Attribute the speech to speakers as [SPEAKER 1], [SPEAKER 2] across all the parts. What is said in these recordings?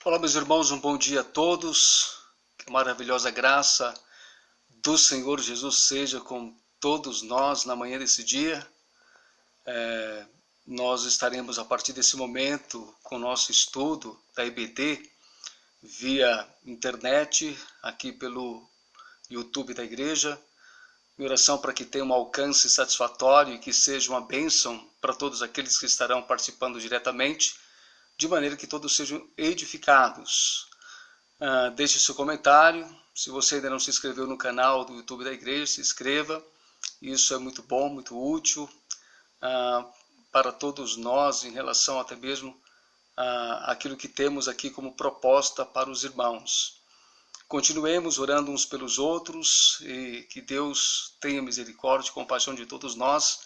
[SPEAKER 1] Olá, meus irmãos, um bom dia a todos. Que a maravilhosa graça do Senhor Jesus seja com todos nós na manhã desse dia. Nós estaremos, a partir desse momento, com o nosso estudo da EBD via internet, aqui pelo YouTube da igreja. Minha oração para que tenha um alcance satisfatório e que seja uma bênção para todos aqueles que estarão participando diretamente, de maneira que todos sejam edificados. Deixe seu comentário. Se você ainda não se inscreveu no canal do YouTube da igreja, se inscreva. Isso é muito bom, muito útil para todos nós em relação até mesmo àquilo que temos aqui como proposta para os irmãos. Continuemos orando uns pelos outros e que Deus tenha misericórdia e compaixão de todos nós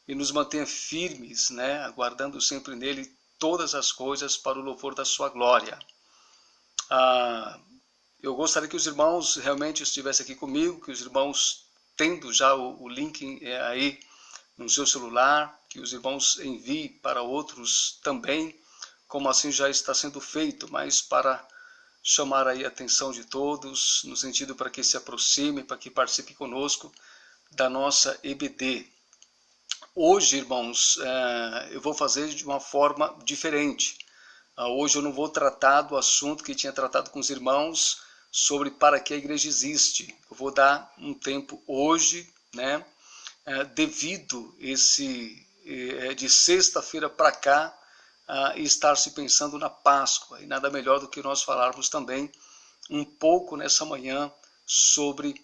[SPEAKER 1] e nos mantenha firmes, aguardando sempre nele todas as coisas para o louvor da sua glória. Eu gostaria que os irmãos realmente estivessem aqui comigo, que os irmãos, tendo já o link aí no seu celular, que os irmãos enviem para outros também, como assim já está sendo feito, mas para chamar aí a atenção de todos, no sentido para que se aproximem, para que participem conosco da nossa EBD. Hoje, irmãos, eu vou fazer de uma forma diferente. Hoje eu não vou tratar do assunto que tinha tratado com os irmãos sobre para que a igreja existe. Eu vou dar um tempo hoje, devido de sexta-feira para cá, estar se pensando na Páscoa. E nada melhor do que nós falarmos também um pouco nessa manhã sobre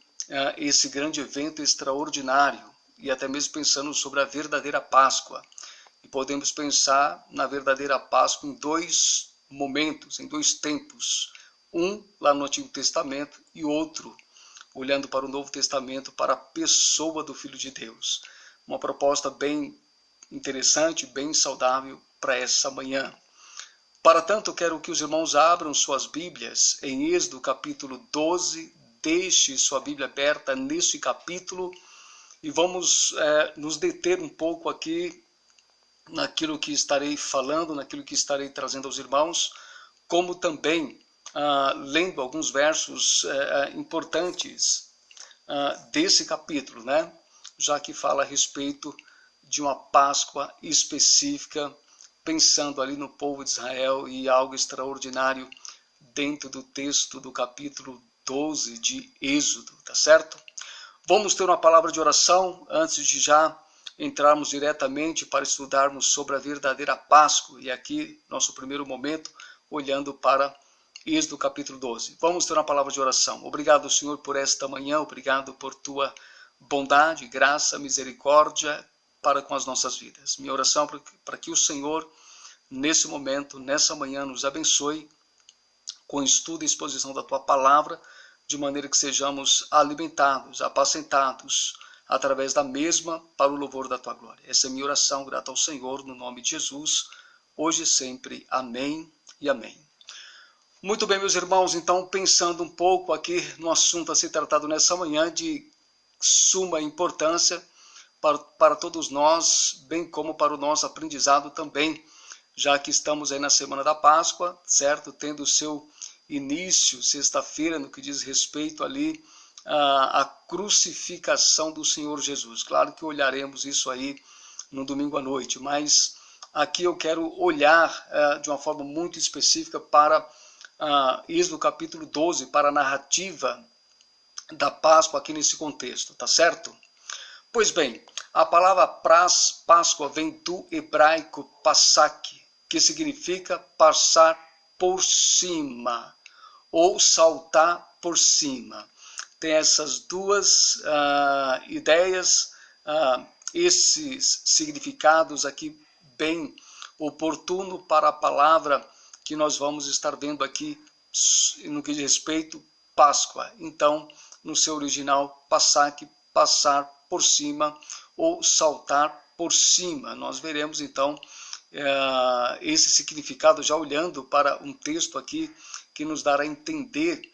[SPEAKER 1] esse grande evento extraordinário e até mesmo pensando sobre a verdadeira Páscoa. E podemos pensar na verdadeira Páscoa em dois momentos, em dois tempos. Um lá no Antigo Testamento e outro olhando para o Novo Testamento, para a pessoa do Filho de Deus. Uma proposta bem interessante, bem saudável para essa manhã. Para tanto, quero que os irmãos abram suas Bíblias em Êxodo capítulo 12. Deixe sua Bíblia aberta neste capítulo e vamos nos deter um pouco aqui naquilo que estarei falando, naquilo que estarei trazendo aos irmãos, como também lendo alguns versos importantes desse capítulo, já que fala a respeito de uma Páscoa específica, pensando ali no povo de Israel e algo extraordinário dentro do texto do capítulo 12 de Êxodo, tá certo? Vamos ter uma palavra de oração antes de já entrarmos diretamente para estudarmos sobre a verdadeira Páscoa. E aqui, nosso primeiro momento, olhando para Êxodo capítulo 12. Vamos ter uma palavra de oração. Obrigado, Senhor, por esta manhã. Obrigado por tua bondade, graça, misericórdia para com as nossas vidas. Minha oração para que o Senhor, nesse momento, nessa manhã, nos abençoe com estudo e exposição da tua palavra, de maneira que sejamos alimentados, apacentados, através da mesma, para o louvor da tua glória. Essa é a minha oração, grata ao Senhor, no nome de Jesus, hoje e sempre. Amém e amém. Muito bem, meus irmãos, então, pensando um pouco aqui no assunto a ser tratado nessa manhã, de suma importância para todos nós, bem como para o nosso aprendizado também, já que estamos aí na semana da Páscoa, certo? Tendo o seu início, sexta-feira, no que diz respeito ali a crucificação do Senhor Jesus. Claro que olharemos isso aí no domingo à noite, mas aqui eu quero olhar de uma forma muito específica para Êxodo capítulo 12, para a narrativa da Páscoa aqui nesse contexto, tá certo? Pois bem, a palavra Páscoa vem do hebraico Passak, que significa passar por cima ou saltar por cima. Tem essas duas ideias, esses significados aqui bem oportuno para a palavra que nós vamos estar vendo aqui no que diz respeito Páscoa. Então, no seu original, Passak, passar por cima ou saltar por cima. Nós veremos então esse significado já olhando para um texto aqui que nos dará a entender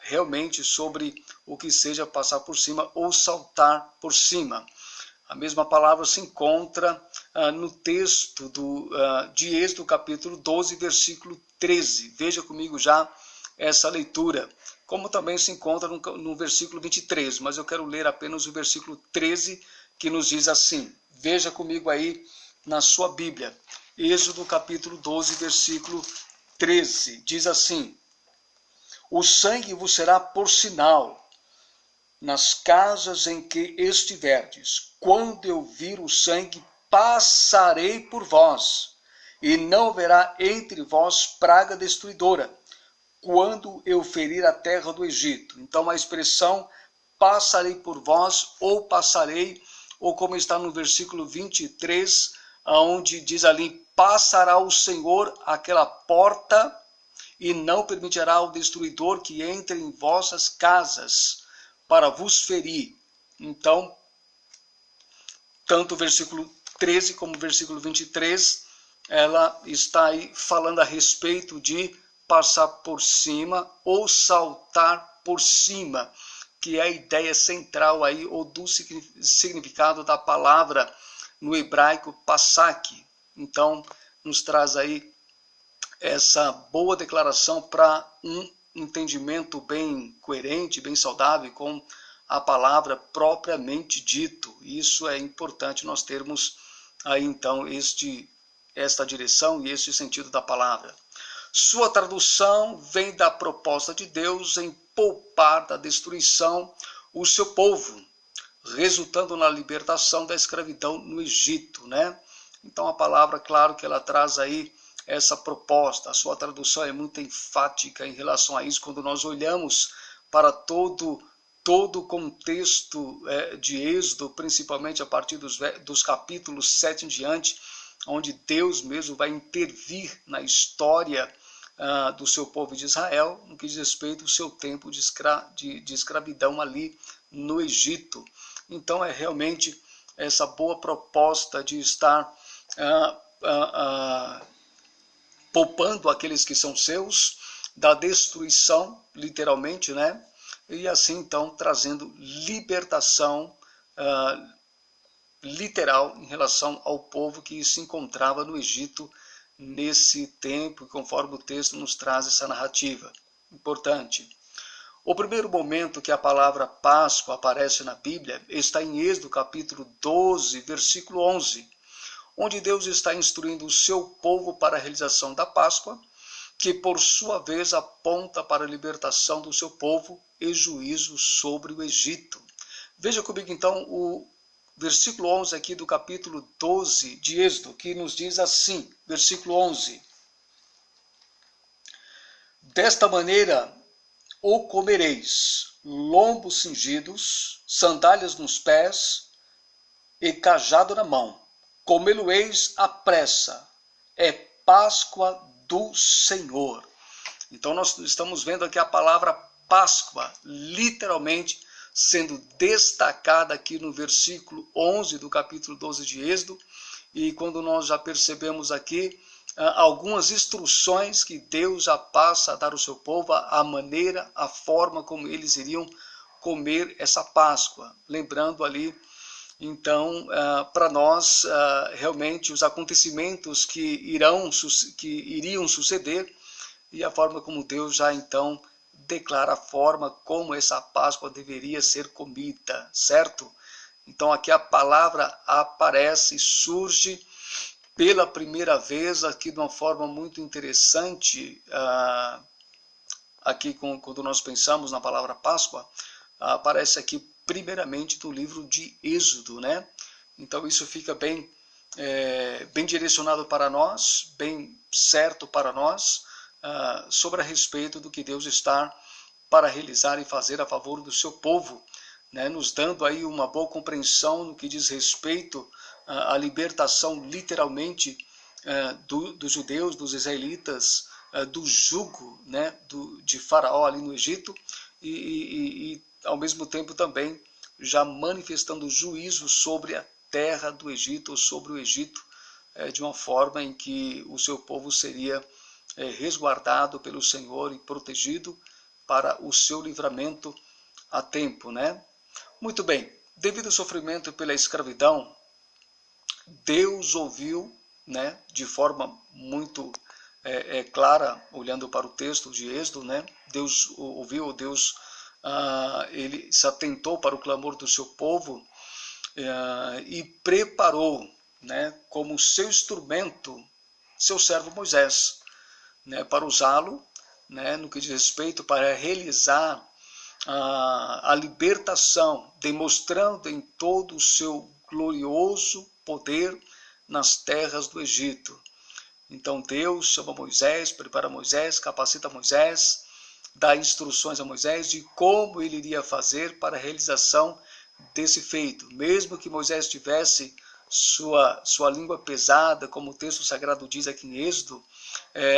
[SPEAKER 1] realmente sobre o que seja passar por cima ou saltar por cima. A mesma palavra se encontra no texto de Êxodo capítulo 12, versículo 13. Veja comigo já essa leitura, como também se encontra no versículo 23, mas eu quero ler apenas o versículo 13, que nos diz assim. Veja comigo aí na sua Bíblia. Êxodo capítulo 12, versículo 13. Diz assim: o sangue vos será por sinal nas casas em que estiverdes. Quando eu vir o sangue, passarei por vós, e não haverá entre vós praga destruidora, quando eu ferir a terra do Egito. Então a expressão passarei por vós, ou passarei, ou como está no versículo 23, onde diz ali, passará o Senhor aquela porta e não permitirá ao destruidor que entre em vossas casas para vos ferir. Então, tanto o versículo 13 como o versículo 23, ela está aí falando a respeito de passar por cima ou saltar por cima, que é a ideia central aí, ou do significado da palavra no hebraico passak. Então, nos traz aí essa boa declaração para um entendimento bem coerente, bem saudável com a palavra propriamente dito. Isso é importante nós termos aí então esta direção e este sentido da palavra. Sua tradução vem da proposta de Deus em poupar da destruição o seu povo, resultando na libertação da escravidão no Egito, né? Então a palavra, claro que ela traz aí essa proposta. A sua tradução é muito enfática em relação a isso, quando nós olhamos para todo o contexto de Êxodo, principalmente a partir dos capítulos 7 em diante, onde Deus mesmo vai intervir na história do seu povo de Israel, no que diz respeito ao seu tempo de escravidão ali no Egito. Então é realmente essa boa proposta de estar poupando aqueles que são seus, da destruição, literalmente, né? E assim, então, trazendo libertação literal em relação ao povo que se encontrava no Egito nesse tempo, conforme o texto nos traz essa narrativa. Importante. O primeiro momento que a palavra Páscoa aparece na Bíblia está em Êxodo capítulo 12, versículo 11, onde Deus está instruindo o seu povo para a realização da Páscoa, que por sua vez aponta para a libertação do seu povo e juízo sobre o Egito. Veja comigo então o versículo 11 aqui do capítulo 12 de Êxodo, que nos diz assim, versículo 11. Desta maneira o comereis, lombos cingidos, sandálias nos pés e cajado na mão. Comê-lo-eis à pressa, é Páscoa do Senhor. Então nós estamos vendo aqui a palavra Páscoa, literalmente sendo destacada aqui no versículo 11 do capítulo 12 de Êxodo, e quando nós já percebemos aqui algumas instruções que Deus já passa a dar ao seu povo, a maneira, a forma como eles iriam comer essa Páscoa, lembrando ali então, para nós, realmente, os acontecimentos que iriam suceder e a forma como Deus já, então, declara a forma como essa Páscoa deveria ser comida, certo? Então, aqui a palavra aparece, surge pela primeira vez aqui de uma forma muito interessante, aqui quando nós pensamos na palavra Páscoa, aparece aqui primeiramente no livro de Êxodo, né? Então isso fica bem direcionado para nós, bem certo para nós, sobre a respeito do que Deus está para realizar e fazer a favor do seu povo, né? Nos dando aí uma boa compreensão no que diz respeito à libertação, literalmente, dos judeus, dos israelitas, do jugo, né? de Faraó ali no Egito, e ao mesmo tempo também já manifestando juízo sobre a terra do Egito, ou sobre o Egito, de uma forma em que o seu povo seria resguardado pelo Senhor e protegido para o seu livramento a tempo, né? Muito bem, devido ao sofrimento pela escravidão, Deus ouviu, né, de forma muito clara, olhando para o texto de Êxodo, né? Deus ouviu, Deus ele se atentou para o clamor do seu povo e preparou, né, como seu instrumento seu servo Moisés, né, para usá-lo, né, no que diz respeito para realizar a libertação, demonstrando em todo o seu glorioso poder nas terras do Egito. Então Deus chama Moisés, prepara Moisés, capacita Moisés, dá instruções a Moisés de como ele iria fazer para a realização desse feito. Mesmo que Moisés tivesse sua língua pesada, como o texto sagrado diz aqui em Êxodo,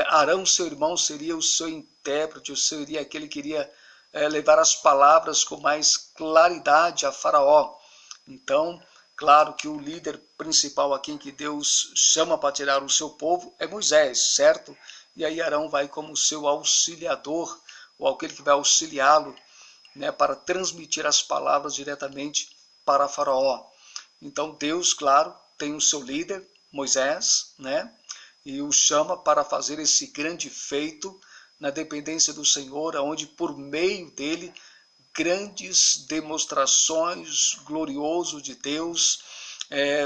[SPEAKER 1] Arão, seu irmão, seria o seu intérprete, seria aquele que iria levar as palavras com mais claridade a Faraó. Então, claro que o líder principal aqui em que Deus chama para tirar o seu povo é Moisés, certo? E aí Arão vai como seu auxiliador, ou aquele que vai auxiliá-lo, né, para transmitir as palavras diretamente para Faraó. Então Deus, claro, tem o seu líder, Moisés, né, e o chama para fazer esse grande feito na dependência do Senhor, onde por meio dele grandes demonstrações gloriosas de Deus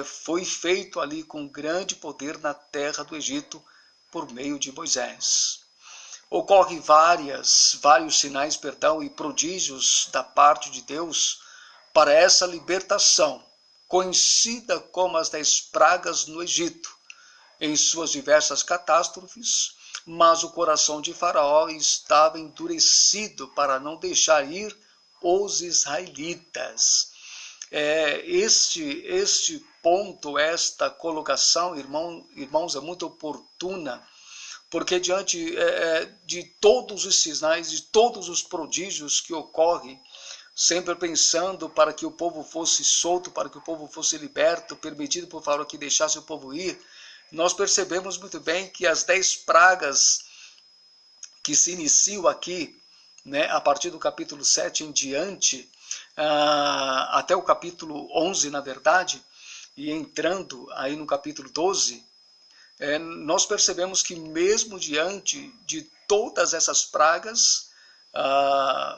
[SPEAKER 1] foi feito ali com grande poder na terra do Egito por meio de Moisés. Ocorre vários sinais, e prodígios da parte de Deus para essa libertação, conhecida como as 10 pragas no Egito, em suas diversas catástrofes, mas o coração de Faraó estava endurecido para não deixar ir os israelitas. Este ponto, esta colocação, irmãos, é muito oportuna, porque diante de todos os sinais, de todos os prodígios que ocorrem, sempre pensando para que o povo fosse solto, para que o povo fosse liberto, permitido por Faraó que deixasse o povo ir, nós percebemos muito bem que as 10 pragas que se iniciam aqui, né, a partir do capítulo 7 em diante, até o capítulo 11, na verdade, e entrando aí no capítulo 12, nós percebemos que mesmo diante de todas essas pragas,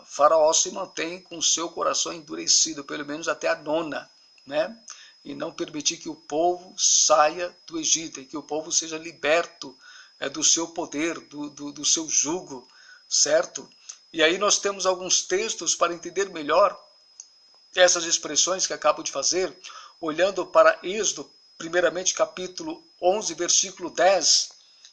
[SPEAKER 1] Faraó se mantém com o seu coração endurecido, pelo menos até a 9ª, né? E não permitir que o povo saia do Egito, e que o povo seja liberto do seu poder, do seu jugo, certo? E aí nós temos alguns textos para entender melhor essas expressões que acabo de fazer, olhando para Êxodo, primeiramente capítulo 11, versículo 10,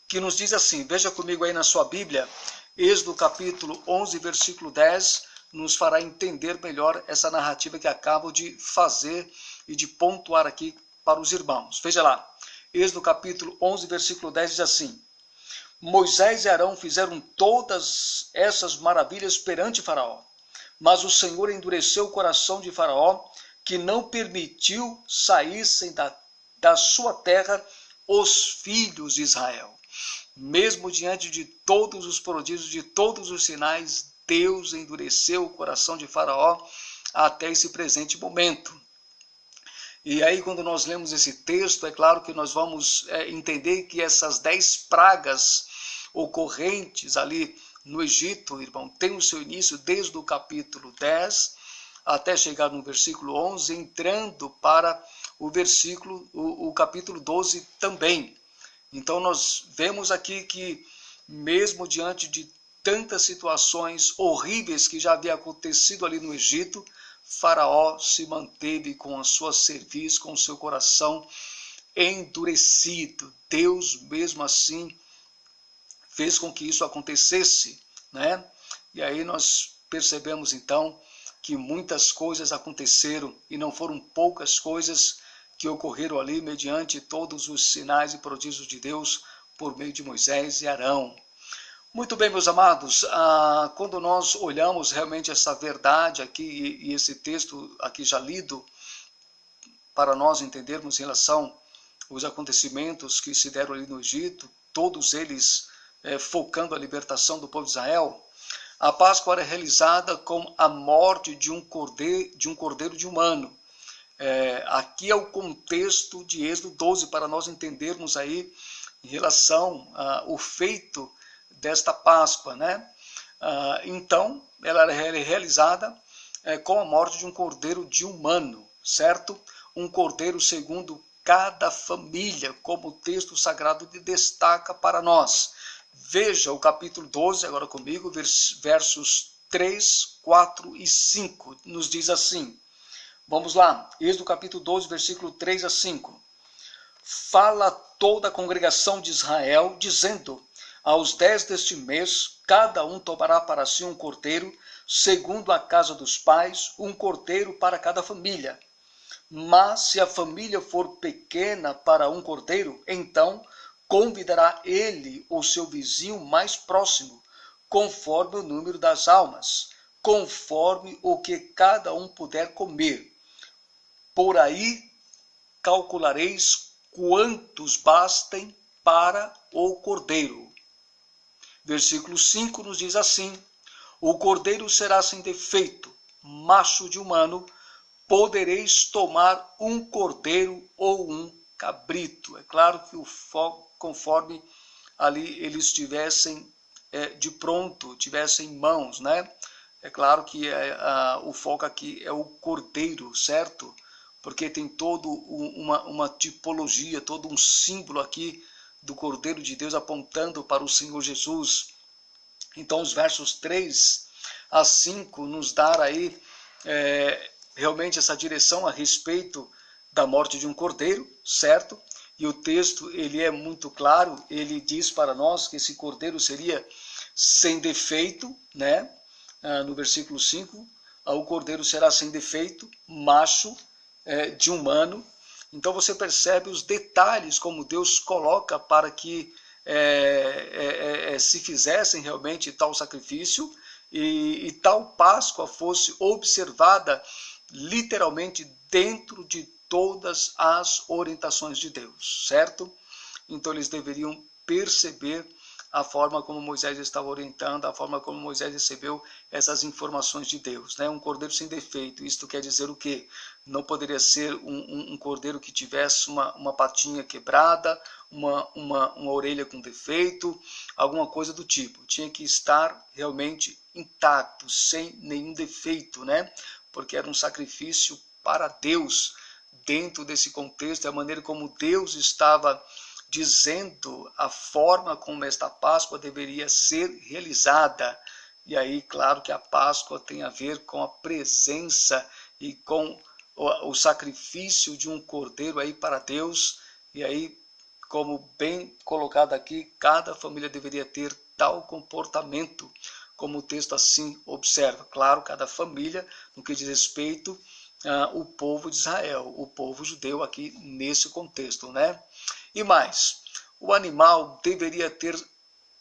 [SPEAKER 1] que nos diz assim, veja comigo aí na sua Bíblia, Êxodo capítulo 11, versículo 10, nos fará entender melhor essa narrativa que acabo de fazer e de pontuar aqui para os irmãos. Veja lá, Êxodo capítulo 11, versículo 10 diz assim, Moisés e Arão fizeram todas essas maravilhas perante Faraó, mas o Senhor endureceu o coração de Faraó, que não permitiu saíssem da sua terra os filhos de Israel. Mesmo diante de todos os prodígios, de todos os sinais, Deus endureceu o coração de Faraó até esse presente momento. E aí, quando nós lemos esse texto, é claro que nós vamos entender que essas 10 pragas ocorrentes ali no Egito, irmão, tem o seu início desde o capítulo 10 até chegar no versículo 11, entrando para o capítulo 12 também. Então nós vemos aqui que mesmo diante de tantas situações horríveis que já havia acontecido ali no Egito, Faraó se manteve com a sua cerviz, com o seu coração endurecido. Deus mesmo assim fez com que isso acontecesse, né? E aí nós percebemos então que muitas coisas aconteceram e não foram poucas coisas que ocorreram ali mediante todos os sinais e prodígios de Deus por meio de Moisés e Arão. Muito bem, meus amados, quando nós olhamos realmente essa verdade aqui e esse texto aqui já lido, para nós entendermos em relação aos acontecimentos que se deram ali no Egito, todos eles focando a libertação do povo de Israel, a Páscoa era realizada com a morte de um cordeiro de um ano. Aqui é o contexto de Êxodo 12, para nós entendermos aí em relação ao feito desta Páscoa, né? Então, ela era realizada com a morte de um cordeiro de um ano, certo? Um cordeiro segundo cada família, como o texto sagrado destaca para nós. Veja o capítulo 12, agora comigo, versos 3, 4 e 5, nos diz assim. Vamos lá, Êxodo capítulo 12, versículo 3 a 5. Fala toda a congregação de Israel, dizendo: aos 10 deste mês, cada um tomará para si um cordeiro, segundo a casa dos pais, um cordeiro para cada família. Mas se a família for pequena para um cordeiro, então convidará ele o seu vizinho mais próximo, conforme o número das almas, conforme o que cada um puder comer. Por aí calculareis quantos bastem para o cordeiro. Versículo 5 nos diz assim: o cordeiro será sem defeito, macho de um ano, podereis tomar um cordeiro ou um cabrito. É claro que o foco, conforme ali eles tivessem de pronto, tivessem em mãos, né? É claro que o foco aqui é o cordeiro, certo? Porque tem toda uma tipologia, todo um símbolo aqui do Cordeiro de Deus apontando para o Senhor Jesus. Então os versos 3 a 5 nos dão aí realmente essa direção a respeito da morte de um cordeiro, certo? E o texto ele é muito claro, ele diz para nós que esse cordeiro seria sem defeito, né? No versículo 5, o cordeiro será sem defeito, macho, de um ano. Então você percebe os detalhes como Deus coloca para que se fizessem realmente tal sacrifício e tal Páscoa fosse observada literalmente dentro de todas as orientações de Deus, certo? Então eles deveriam perceber a forma como Moisés estava orientando, a forma como Moisés recebeu essas informações de Deus, né? Um cordeiro sem defeito, isto quer dizer o quê? Não poderia ser um cordeiro que tivesse uma patinha quebrada, uma orelha com defeito, alguma coisa do tipo. Tinha que estar realmente intacto, sem nenhum defeito, né? Porque era um sacrifício para Deus. Dentro desse contexto, a maneira como Deus estava dizendo a forma como esta Páscoa deveria ser realizada. E aí, claro que a Páscoa tem a ver com a presença e com o sacrifício de um cordeiro aí para Deus. E aí, como bem colocado aqui, cada família deveria ter tal comportamento, como o texto assim observa. Claro, cada família, no que diz respeito o povo de Israel, o povo judeu aqui nesse contexto, né? E mais, o animal deveria ter,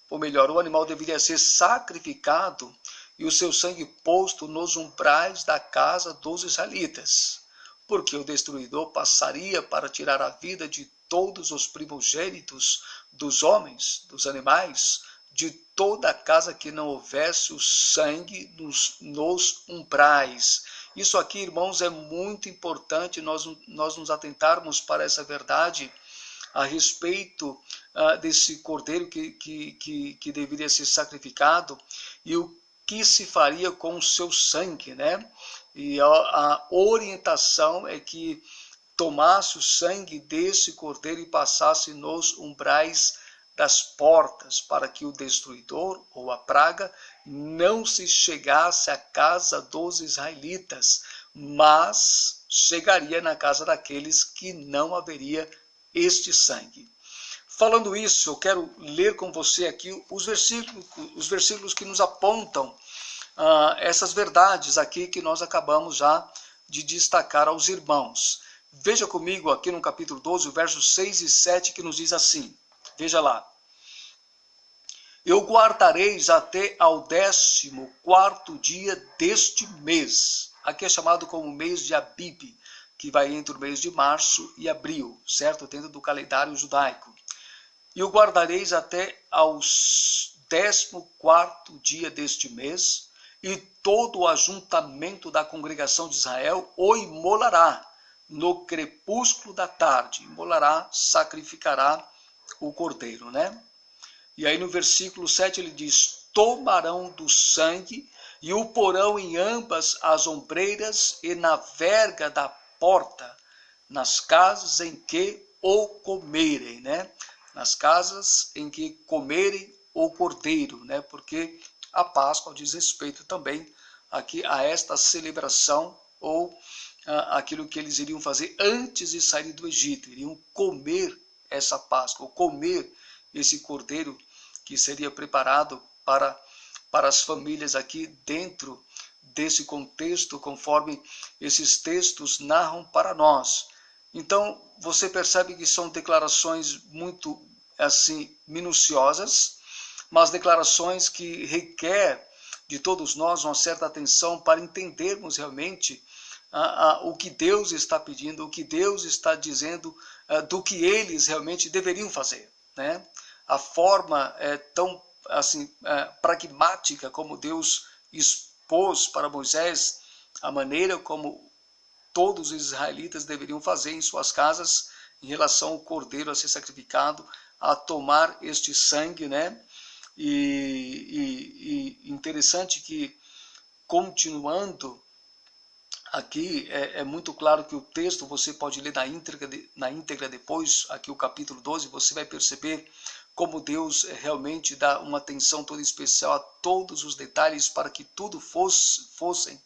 [SPEAKER 1] ou melhor, o animal deveria ser sacrificado e o seu sangue posto nos umbrais da casa dos israelitas, porque o destruidor passaria para tirar a vida de todos os primogênitos dos homens, dos animais, de toda a casa que não houvesse o sangue nos umbrais. Isso aqui, irmãos, é muito importante nós nos atentarmos para essa verdade a respeito desse cordeiro que deveria ser sacrificado e o que se faria com o seu sangue, né? E a orientação é que tomasse o sangue desse cordeiro e passasse nos umbrais das portas, para que o destruidor ou a praga não se chegasse à casa dos israelitas, mas chegaria na casa daqueles que não haveria este sangue. Falando isso, eu quero ler com você aqui os versículos que nos apontam essas verdades aqui que nós acabamos já de destacar aos irmãos. Veja comigo aqui no capítulo 12, versos 6 e 7, que nos diz assim. Veja lá. Eu guardareis até ao 14º dia deste mês. Aqui é chamado como mês de Abib, que vai entre o mês de março e abril, certo? Dentro do calendário judaico. E o guardareis até aos 14º dia deste mês, e todo o ajuntamento da congregação de Israel o imolará no crepúsculo da tarde. Imolará, sacrificará o cordeiro, né? E aí no versículo 7 ele diz: tomarão do sangue e o porão em ambas as ombreiras e na verga da porta, nas casas em que o comerem, né? Nas casas em que comerem o cordeiro, né? Porque a Páscoa diz respeito também aqui a esta celebração ou aquilo que eles iriam fazer antes de sair do Egito, iriam comer essa Páscoa, ou comer esse cordeiro que seria preparado para as famílias aqui dentro desse contexto, conforme esses textos narram para nós. Então, você percebe que são declarações muito assim minuciosas, mas declarações que requer de todos nós uma certa atenção para entendermos realmente o que Deus está pedindo, o que Deus está dizendo, do que eles realmente deveriam fazer, né? A forma tão assim pragmática como Deus expôs para Moisés, a maneira como todos os israelitas deveriam fazer em suas casas em relação ao cordeiro a ser sacrificado, a tomar este sangue, né? E interessante que, continuando aqui, é muito claro que o texto, você pode ler na íntegra depois, aqui o capítulo 12, você vai perceber como Deus realmente dá uma atenção toda especial a todos os detalhes para que tudo fossem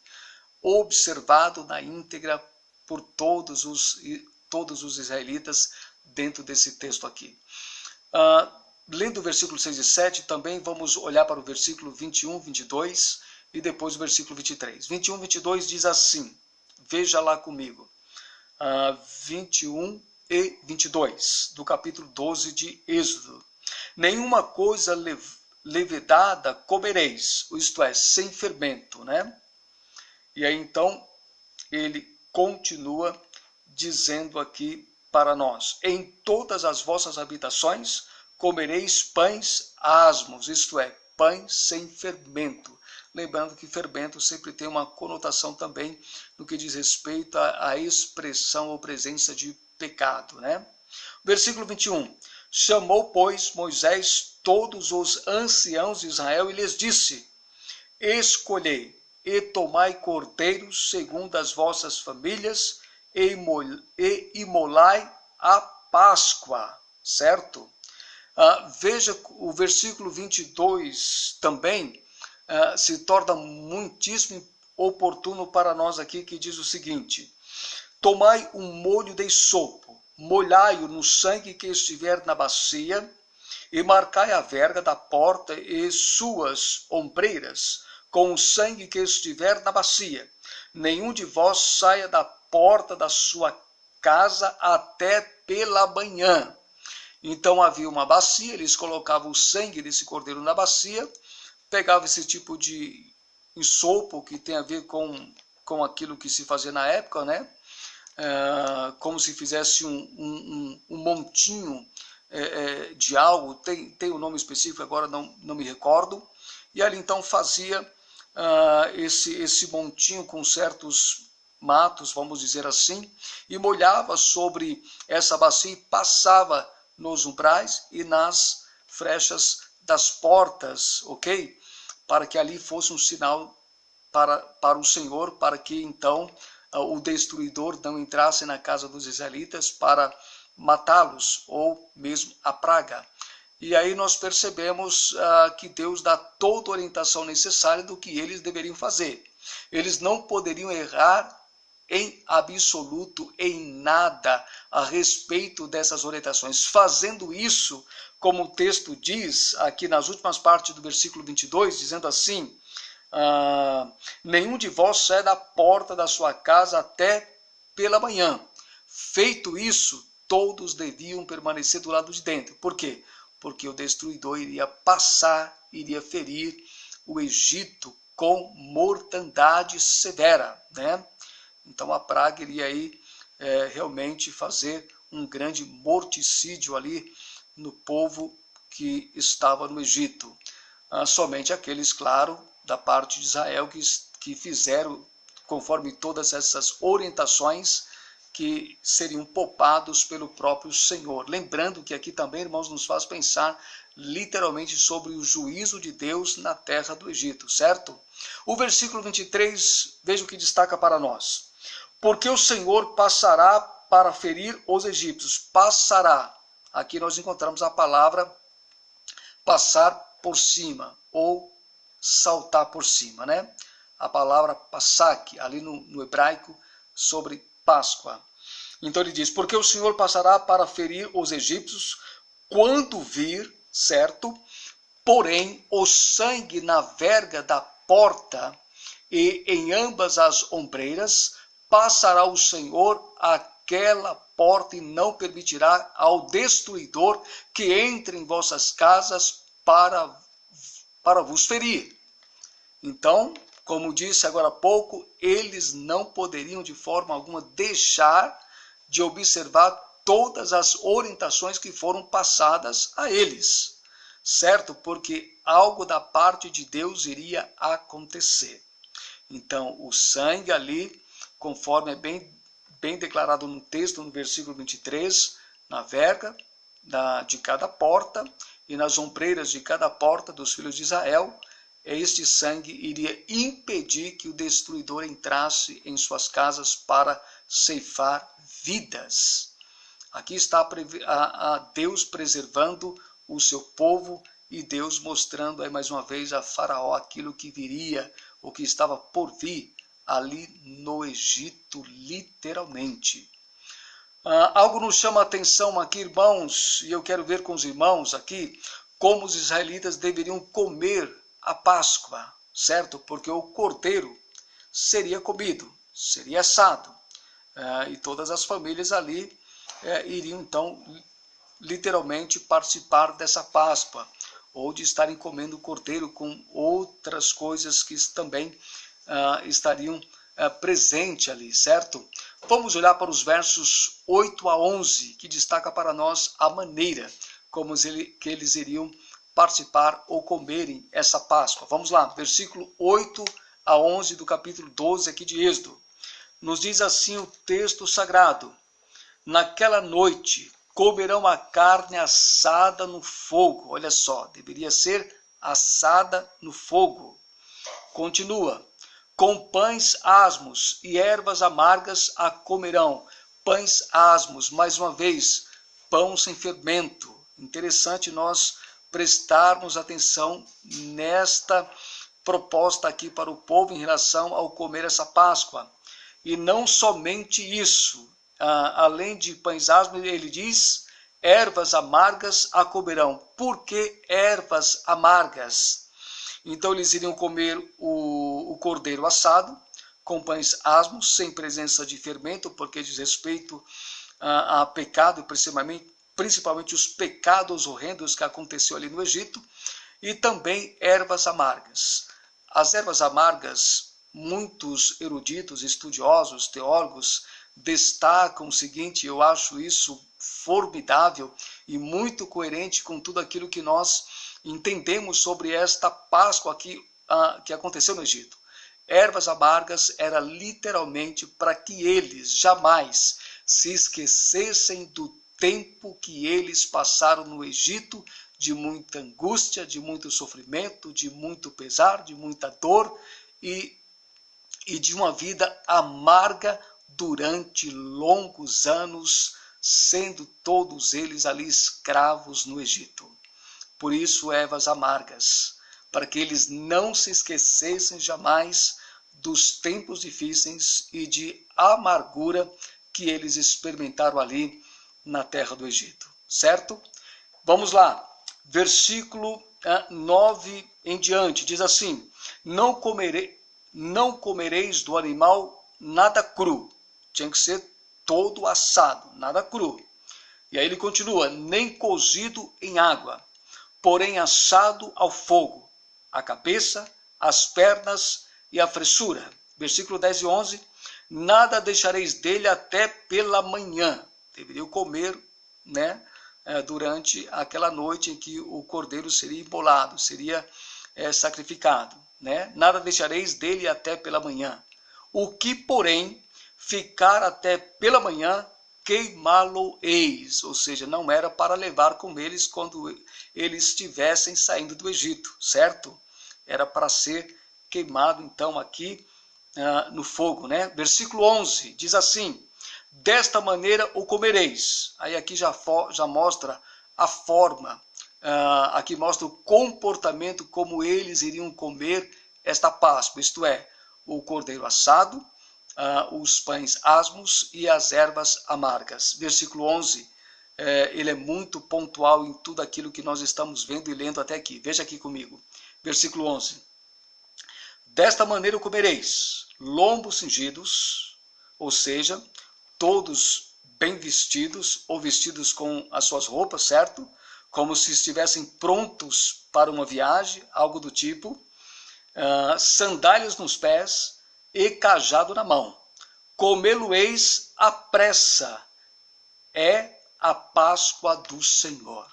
[SPEAKER 1] observado na íntegra por todos os israelitas dentro desse texto aqui. Lendo o versículo 6 e 7, também vamos olhar para o versículo 21, 22 e depois o versículo 23. 21, 22 diz assim, veja lá comigo, 21 e 22 do capítulo 12 de Êxodo. Nenhuma coisa levedada comereis, isto é, sem fermento, né? E aí então ele continua dizendo aqui para nós, em todas as vossas habitações comereis pães asmos, isto é, pães sem fermento. Lembrando que fermento sempre tem uma conotação também no que diz respeito à expressão ou presença de pecado, né? Versículo 21. Chamou, pois, Moisés todos os anciãos de Israel e lhes disse, escolhei e tomai cordeiros segundo as vossas famílias e imolai a Páscoa, certo? Veja o versículo 22 também se torna muitíssimo oportuno para nós aqui, que diz o seguinte, tomai um molho de esopo, molhai-o no sangue que estiver na bacia, e marcai a verga da porta e suas ombreiras, com o sangue que estiver na bacia. Nenhum de vós saia da porta da sua casa até pela manhã. Então havia uma bacia, eles colocavam o sangue desse cordeiro na bacia, pegavam esse tipo de ensopo que tem a ver com aquilo que se fazia na época, né? Como se fizesse um montinho de algo, tem um nome específico, agora não me recordo, e ali então fazia esse montinho com certos matos, vamos dizer assim, e molhava sobre essa bacia e passava nos umbrais e nas frechas das portas, ok? Para que ali fosse um sinal para o Senhor, para que então o destruidor não entrasse na casa dos israelitas para matá-los, ou mesmo a praga. E aí nós percebemos que Deus dá toda a orientação necessária do que eles deveriam fazer. Eles não poderiam errar em absoluto, em nada, a respeito dessas orientações. Fazendo isso, como o texto diz, aqui nas últimas partes do versículo 22, dizendo assim, nenhum de vós sai da porta da sua casa até pela manhã. Feito isso, todos deviam permanecer do lado de dentro. Por quê? Porque o destruidor iria passar, iria ferir o Egito com mortandade severa, né? Então a praga iria aí realmente fazer um grande morticídio ali no povo que estava no Egito. Somente aqueles, claro, da parte de Israel que fizeram conforme todas essas orientações que seriam poupados pelo próprio Senhor. Lembrando que aqui também, irmãos, nos faz pensar literalmente sobre o juízo de Deus na terra do Egito, certo? O versículo 23, veja o que destaca para nós. Porque o Senhor passará para ferir os egípcios. Passará. Aqui nós encontramos a palavra passar por cima ou saltar por cima, né? A palavra passak, ali no hebraico, sobre Páscoa. Então ele diz, porque o Senhor passará para ferir os egípcios quando vir, certo? Porém, o sangue na verga da porta e em ambas as ombreiras, passará o Senhor aquela porta e não permitirá ao destruidor que entre em vossas casas para vos ferir. Então, como disse agora há pouco, eles não poderiam de forma alguma deixar de observar todas as orientações que foram passadas a eles, certo? Porque algo da parte de Deus iria acontecer. Então, o sangue ali, conforme é bem declarado no texto, no versículo 23, na verga de cada porta e nas ombreiras de cada porta dos filhos de Israel, este sangue iria impedir que o destruidor entrasse em suas casas para ceifar vidas. Aqui está a Deus preservando o seu povo e Deus mostrando aí mais uma vez a Faraó aquilo que viria, o que estava por vir ali no Egito, literalmente. Algo nos chama a atenção aqui, irmãos, e eu quero ver com os irmãos aqui, como os israelitas deveriam comer a Páscoa, certo? Porque o cordeiro seria comido, seria assado, e todas as famílias ali iriam então literalmente participar dessa Páscoa, ou de estarem comendo cordeiro com outras coisas que também estariam presentes ali, certo? Vamos olhar para os versos 8 a 11, que destaca para nós a maneira como que eles iriam participar ou comerem essa Páscoa. Vamos lá, versículo 8 a 11 do capítulo 12 aqui de Êxodo. Nos diz assim o texto sagrado: naquela noite comerão a carne assada no fogo. Olha só, deveria ser assada no fogo. Continua. Com pães asmos e ervas amargas a comerão. Pães asmos, mais uma vez, pão sem fermento. Interessante nós prestarmos atenção nesta proposta aqui para o povo em relação ao comer essa Páscoa. E não somente isso, além de pães asmos, ele diz, ervas amargas a comerão. Por que ervas amargas? Então eles iriam comer o cordeiro assado, com pães asmos, sem presença de fermento, porque diz respeito a pecado, principalmente os pecados horrendos que aconteceu ali no Egito, e também ervas amargas. As ervas amargas, muitos eruditos, estudiosos, teólogos, destacam o seguinte, eu acho isso formidável e muito coerente com tudo aquilo que nós entendemos sobre esta Páscoa que aconteceu no Egito. Ervas amargas era literalmente para que eles jamais se esquecessem do tempo que eles passaram no Egito, de muita angústia, de muito sofrimento, de muito pesar, de muita dor e de uma vida amarga durante longos anos, sendo todos eles ali escravos no Egito. Por isso, ervas amargas, para que eles não se esquecessem jamais dos tempos difíceis e de amargura que eles experimentaram ali na terra do Egito, certo? Vamos lá, versículo 9 em diante, diz assim, não comereis do animal nada cru, tinha que ser todo assado, nada cru. E aí ele continua, nem cozido em água, porém assado ao fogo, a cabeça, as pernas e a fressura. Versículo 10 e 11, nada deixareis dele até pela manhã. Deveriam comer, né, durante aquela noite em que o cordeiro seria imolado, seria sacrificado. Né? Nada deixareis dele até pela manhã. O que, porém, ficar até pela manhã, queimá-lo-eis, ou seja, não era para levar com eles quando eles estivessem saindo do Egito, certo? Era para ser queimado, então, aqui no fogo, né? Versículo 11, diz assim, desta maneira o comereis. Aí aqui já mostra a forma, aqui mostra o comportamento como eles iriam comer esta Páscoa, isto é, o cordeiro assado, os pães asmos e as ervas amargas. Versículo 11, ele é muito pontual em tudo aquilo que nós estamos vendo e lendo até aqui. Veja aqui comigo. Versículo 11. Desta maneira comereis lombos cingidos, ou seja, todos bem vestidos ou vestidos com as suas roupas, certo? Como se estivessem prontos para uma viagem, algo do tipo. Sandálias nos pés e cajado na mão. Comê-lo-eis à pressa. É a Páscoa do Senhor.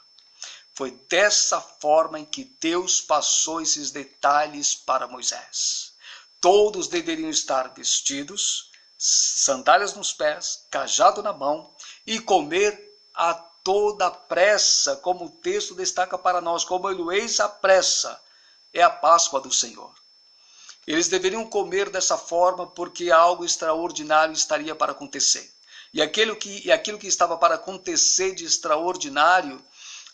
[SPEAKER 1] Foi dessa forma em que Deus passou esses detalhes para Moisés. Todos deveriam estar vestidos, sandálias nos pés, cajado na mão, e comer a toda pressa, como o texto destaca para nós, comê-lo-eis à pressa. É a Páscoa do Senhor. Eles deveriam comer dessa forma porque algo extraordinário estaria para acontecer. E aquilo que estava para acontecer de extraordinário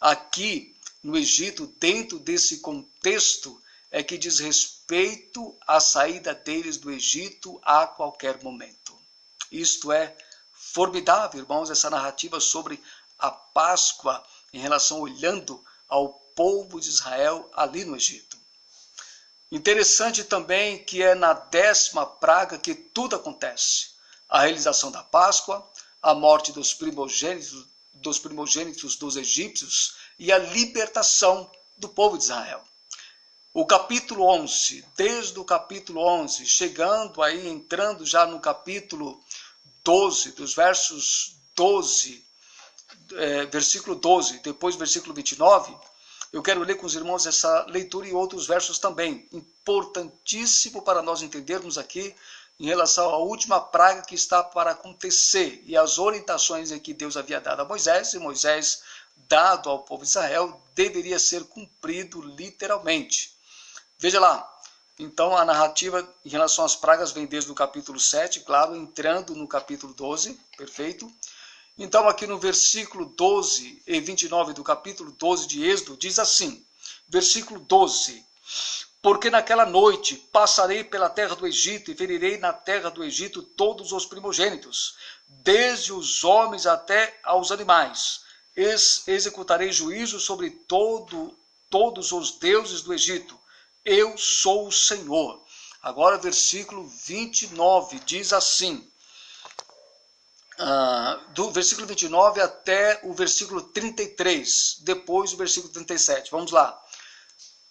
[SPEAKER 1] aqui no Egito, dentro desse contexto, é que diz respeito à saída deles do Egito a qualquer momento. Isto é formidável, irmãos, essa narrativa sobre a Páscoa em relação, olhando ao povo de Israel ali no Egito. Interessante também que é na 10ª praga que tudo acontece. A realização da Páscoa, a morte dos primogênitos dos egípcios e a libertação do povo de Israel. O capítulo 11, desde o capítulo 11, chegando aí, entrando já no capítulo 12, dos versos 12, versículo 12, depois versículo 29, eu quero ler com os irmãos essa leitura e outros versos também, importantíssimo para nós entendermos aqui em relação à última praga que está para acontecer e as orientações em que Deus havia dado a Moisés, e Moisés, dado ao povo de Israel, deveria ser cumprido literalmente. Veja lá, então a narrativa em relação às pragas vem desde o capítulo 7, claro, entrando no capítulo 12, perfeito. Então aqui no versículo 12 e 29 do capítulo 12 de Êxodo, diz assim, versículo 12, porque naquela noite passarei pela terra do Egito e ferirei na terra do Egito todos os primogênitos, desde os homens até aos animais. Executarei juízo sobre todos os deuses do Egito. Eu sou o Senhor. Agora versículo 29 diz assim, do versículo 29 até o versículo 33, depois o versículo 37. Vamos lá.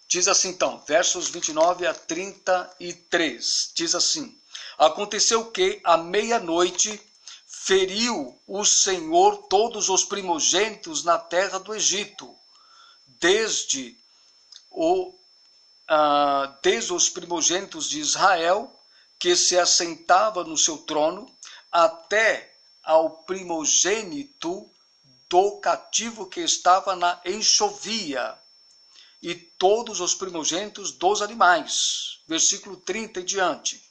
[SPEAKER 1] Diz assim então, versos 29 a 33, diz assim, aconteceu que à meia-noite feriu o Senhor todos os primogênitos na terra do Egito, desde os primogênitos de Israel, que se assentava no seu trono, até ao primogênito do cativo que estava na enxovia, e todos os primogênitos dos animais. Versículo 30 e diante.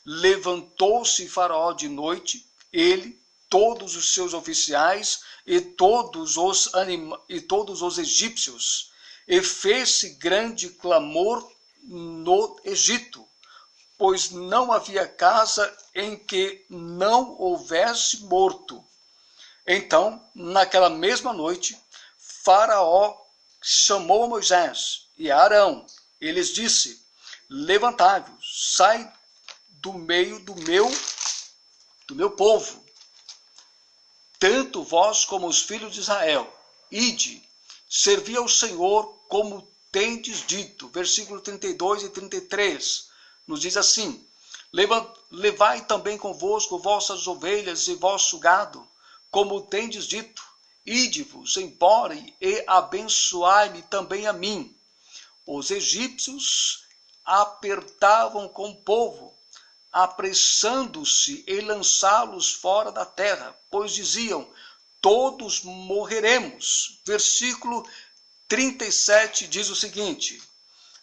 [SPEAKER 1] Levantou-se Faraó de noite, ele, todos os seus oficiais e todos os egípcios, e fez-se grande clamor no Egito, pois não havia casa em que não houvesse morto. Então, naquela mesma noite, Faraó chamou a Moisés e a Arão, e lhes disse, levantai-vos, sai do meio do meu povo, tanto vós como os filhos de Israel, ide, servi ao Senhor como tendes dito. Versículo 32 e 33, nos diz assim, levai também convosco vossas ovelhas e vosso gado, como tendes dito, ide-vos embora e abençoai-me também a mim. Os egípcios apertavam com o povo, apressando-se em lançá-los fora da terra, pois diziam: todos morreremos. Versículo 37 diz o seguinte: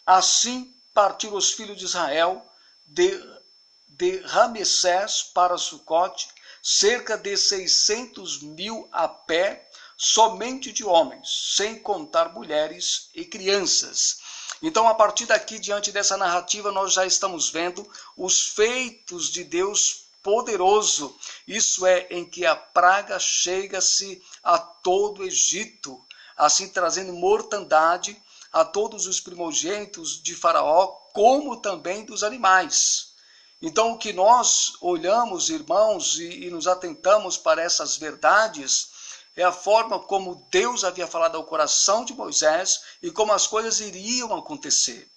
[SPEAKER 1] assim partiram os filhos de Israel de Ramessés para Sucote, cerca de 600.000 a pé, somente de homens, sem contar mulheres e crianças. Então, a partir daqui, diante dessa narrativa, nós já estamos vendo os feitos de Deus poderoso. Isso é, em que a praga chega-se a todo o Egito, assim trazendo mortandade a todos os primogênitos de Faraó, como também dos animais. Então, o que nós olhamos, irmãos, e nos atentamos para essas verdades, é a forma como Deus havia falado ao coração de Moisés e como as coisas iriam acontecer.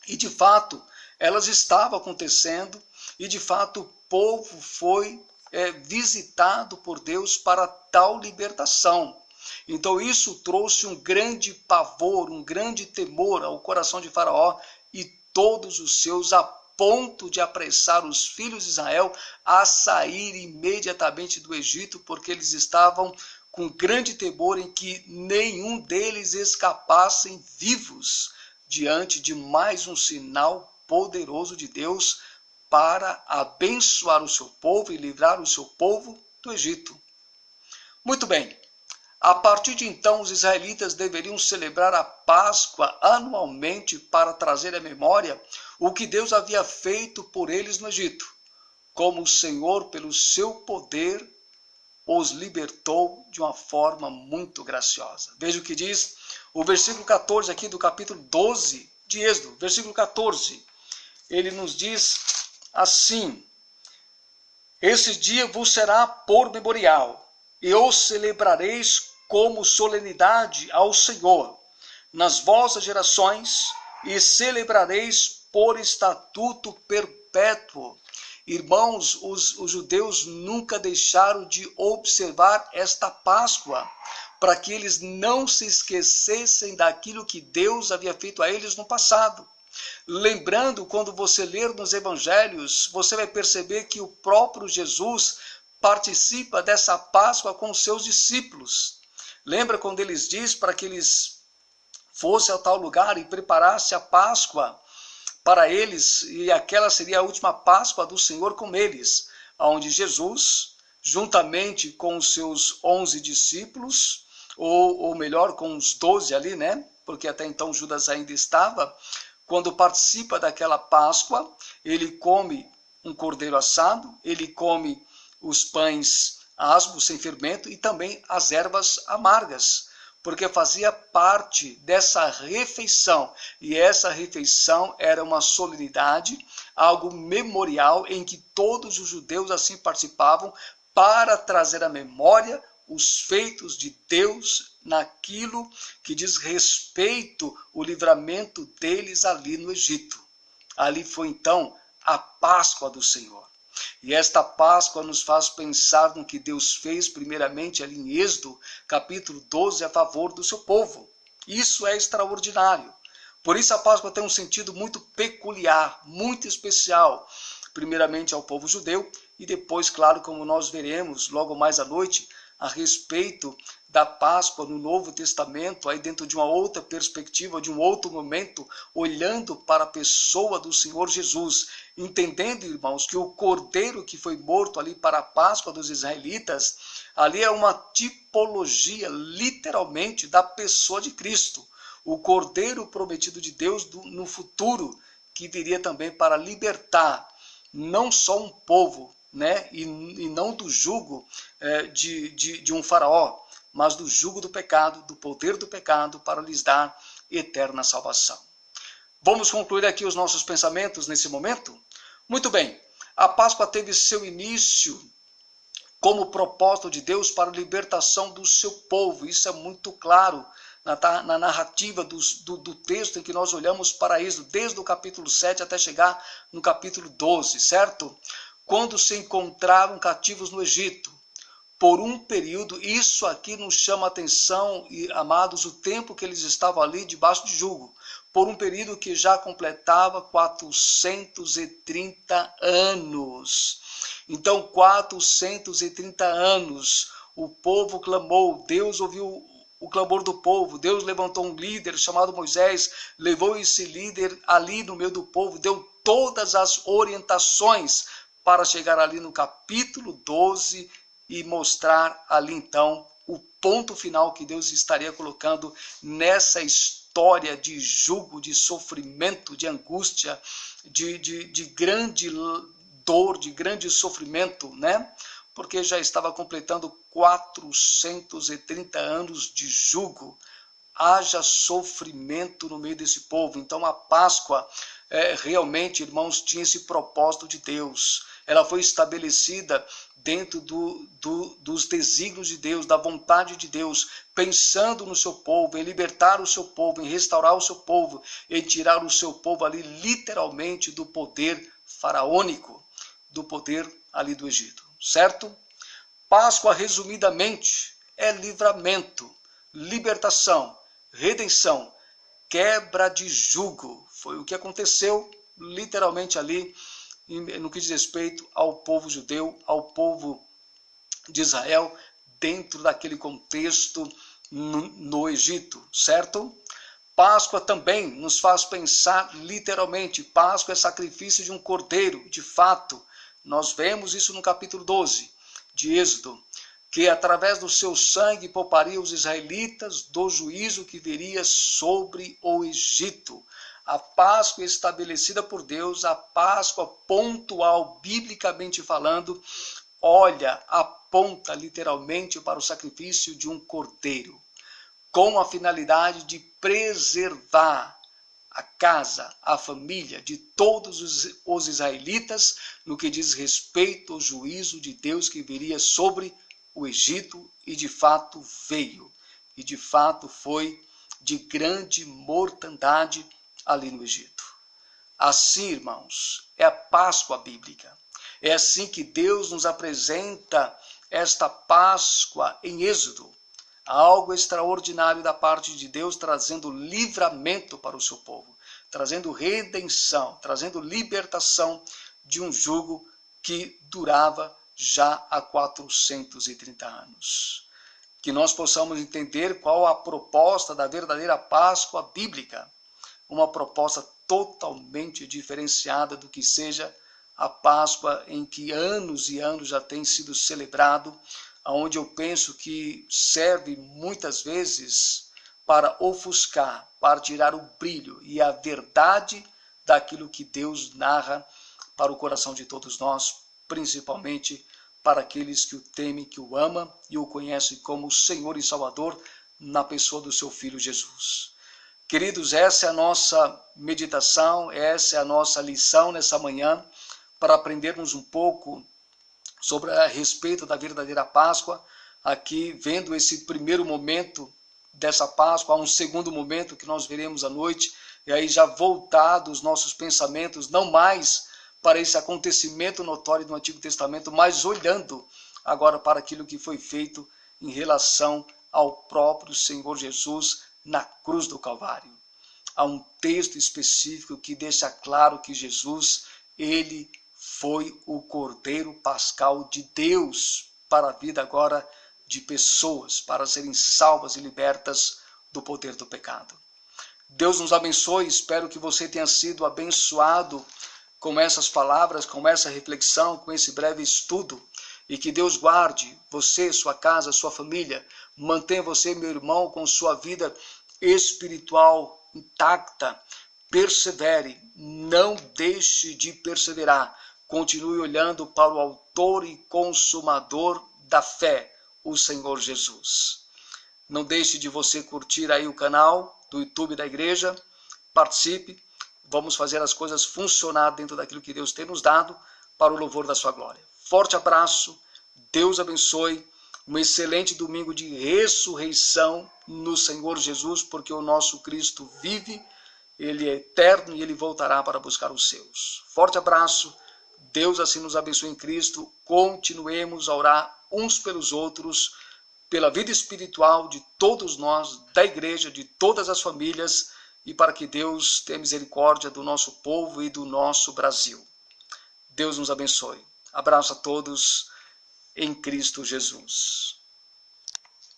[SPEAKER 1] E, de fato, elas estavam acontecendo e, de fato, o povo foi visitado por Deus para tal libertação. Então, isso trouxe um grande pavor, um grande temor ao coração de Faraó e todos os seus, a ponto de apressar os filhos de Israel a sair imediatamente do Egito, porque eles estavam com grande temor em que nenhum deles escapassem vivos diante de mais um sinal poderoso de Deus para abençoar o seu povo e livrar o seu povo do Egito. Muito bem, a partir de então os israelitas deveriam celebrar a Páscoa anualmente para trazer à memória o que Deus havia feito por eles no Egito, como o Senhor, pelo seu poder, os libertou de uma forma muito graciosa. Veja o que diz o versículo 14 aqui do capítulo 12 de Êxodo. Versículo 14, ele nos diz assim: esse dia vos será por memorial, e o celebrareis como solenidade ao Senhor nas vossas gerações, e celebrareis por estatuto perpétuo. Irmãos, os judeus nunca deixaram de observar esta Páscoa, para que eles não se esquecessem daquilo que Deus havia feito a eles no passado. Lembrando, quando você ler nos evangelhos, você vai perceber que o próprio Jesus participa dessa Páscoa com os seus discípulos. Lembra quando eles diz para que eles fossem a tal lugar e preparassem a Páscoa para eles, e aquela seria a última Páscoa do Senhor com eles, onde Jesus, juntamente com os seus 11 discípulos, ou melhor, com os 12 ali, né? Porque até então Judas ainda estava. Quando participa daquela Páscoa, ele come um cordeiro assado, ele come os pães asmos sem fermento e também as ervas amargas, porque fazia parte dessa refeição. E essa refeição era uma solenidade, algo memorial, em que todos os judeus assim participavam para trazer à memória os feitos de Deus naquilo que diz respeito ao livramento deles ali no Egito. Ali foi então a Páscoa do Senhor. E esta Páscoa nos faz pensar no que Deus fez primeiramente ali em Êxodo, capítulo 12, a favor do seu povo. Isso é extraordinário. Por isso a Páscoa tem um sentido muito peculiar, muito especial, primeiramente ao povo judeu e depois, claro, como nós veremos logo mais à noite, a respeito da Páscoa no Novo Testamento, aí dentro de uma outra perspectiva, de um outro momento, olhando para a pessoa do Senhor Jesus, entendendo, irmãos, que o cordeiro que foi morto ali para a Páscoa dos israelitas, ali é uma tipologia, literalmente, da pessoa de Cristo, o cordeiro prometido de Deus no futuro, que viria também para libertar não só um povo, né, e não do jugo de um faraó, mas do jugo do pecado, do poder do pecado, para lhes dar eterna salvação. Vamos concluir aqui os nossos pensamentos nesse momento? Muito bem, a Páscoa teve seu início como propósito de Deus para a libertação do seu povo. Isso é muito claro na narrativa do texto em que nós olhamos para Êxodo, desde o capítulo 7 até chegar no capítulo 12, certo? Quando se encontraram cativos no Egito, por um período, isso aqui nos chama a atenção, e amados, o tempo que eles estavam ali debaixo de jugo. por um período que já completava 430 anos. Então, 430 anos, o povo clamou, Deus ouviu o clamor do povo, Deus levantou um líder chamado Moisés, levou esse líder ali no meio do povo, deu todas as orientações para chegar ali no capítulo 12 e mostrar ali então o ponto final que Deus estaria colocando nessa história de jugo, de sofrimento, de angústia, de grande dor, de grande sofrimento, né? Porque já estava completando 430 anos de jugo. Haja sofrimento no meio desse povo. Então a Páscoa, realmente, irmãos, tinha esse propósito de Deus. Ela foi estabelecida dentro dos desígnios de Deus, da vontade de Deus, pensando no seu povo, em libertar o seu povo, em restaurar o seu povo, em tirar o seu povo ali literalmente do poder faraônico, do poder ali do Egito, certo? Páscoa, resumidamente, é livramento, libertação, redenção, quebra de jugo. Foi o que aconteceu literalmente ali no que diz respeito ao povo judeu, ao povo de Israel, dentro daquele contexto no Egito, certo? Páscoa também nos faz pensar literalmente, Páscoa é sacrifício de um cordeiro, de fato. Nós vemos isso no capítulo 12 de Êxodo, que através do seu sangue pouparia os israelitas do juízo que viria sobre o Egito. A Páscoa estabelecida por Deus, a Páscoa pontual, biblicamente falando, aponta literalmente para o sacrifício de um cordeiro, com a finalidade de preservar a casa, a família de todos os israelitas no que diz respeito ao juízo de Deus que viria sobre o Egito, e de fato veio, e de fato foi de grande mortandade ali no Egito. Assim, irmãos, é a Páscoa bíblica. É assim que Deus nos apresenta esta Páscoa em Êxodo. Algo extraordinário da parte de Deus, trazendo livramento para o seu povo, trazendo redenção, trazendo libertação de um jugo que durava já há 430 anos. Que nós possamos entender qual a proposta da verdadeira Páscoa bíblica, uma proposta totalmente diferenciada do que seja a Páscoa em que anos e anos já tem sido celebrado, onde eu penso que serve muitas vezes para ofuscar, para tirar o brilho e a verdade daquilo que Deus narra para o coração de todos nós, principalmente para aqueles que o temem, que o amam e o conhecem como Senhor e Salvador na pessoa do seu Filho Jesus. Queridos, essa é a nossa meditação, essa é a nossa lição nessa manhã, para aprendermos um pouco sobre a respeito da verdadeira Páscoa, aqui vendo esse primeiro momento dessa Páscoa, há um segundo momento que nós veremos à noite, e aí já voltados os nossos pensamentos, não mais para esse acontecimento notório do Antigo Testamento, mas olhando agora para aquilo que foi feito em relação ao próprio Senhor Jesus na cruz do Calvário. Há um texto específico que deixa claro que Jesus, ele foi o Cordeiro Pascal de Deus para a vida agora de pessoas, para serem salvas e libertas do poder do pecado. Deus nos abençoe, espero que você tenha sido abençoado com essas palavras, com essa reflexão, com esse breve estudo, e que Deus guarde você, sua casa, sua família, mantenha você, meu irmão, com sua vida espiritual intacta, persevere, não deixe de perseverar, continue olhando para o autor e consumador da fé, o Senhor Jesus. Não deixe de você curtir aí o canal do YouTube da igreja, participe, vamos fazer as coisas funcionar dentro daquilo que Deus tem nos dado para o louvor da sua glória. Forte abraço, Deus abençoe, um excelente domingo de ressurreição no Senhor Jesus, porque o nosso Cristo vive, ele é eterno e ele voltará para buscar os seus. Forte abraço, Deus assim nos abençoe em Cristo, continuemos a orar uns pelos outros, pela vida espiritual de todos nós, da igreja, de todas as famílias, e para que Deus tenha misericórdia do nosso povo e do nosso Brasil. Deus nos abençoe. Abraço a todos em Cristo Jesus.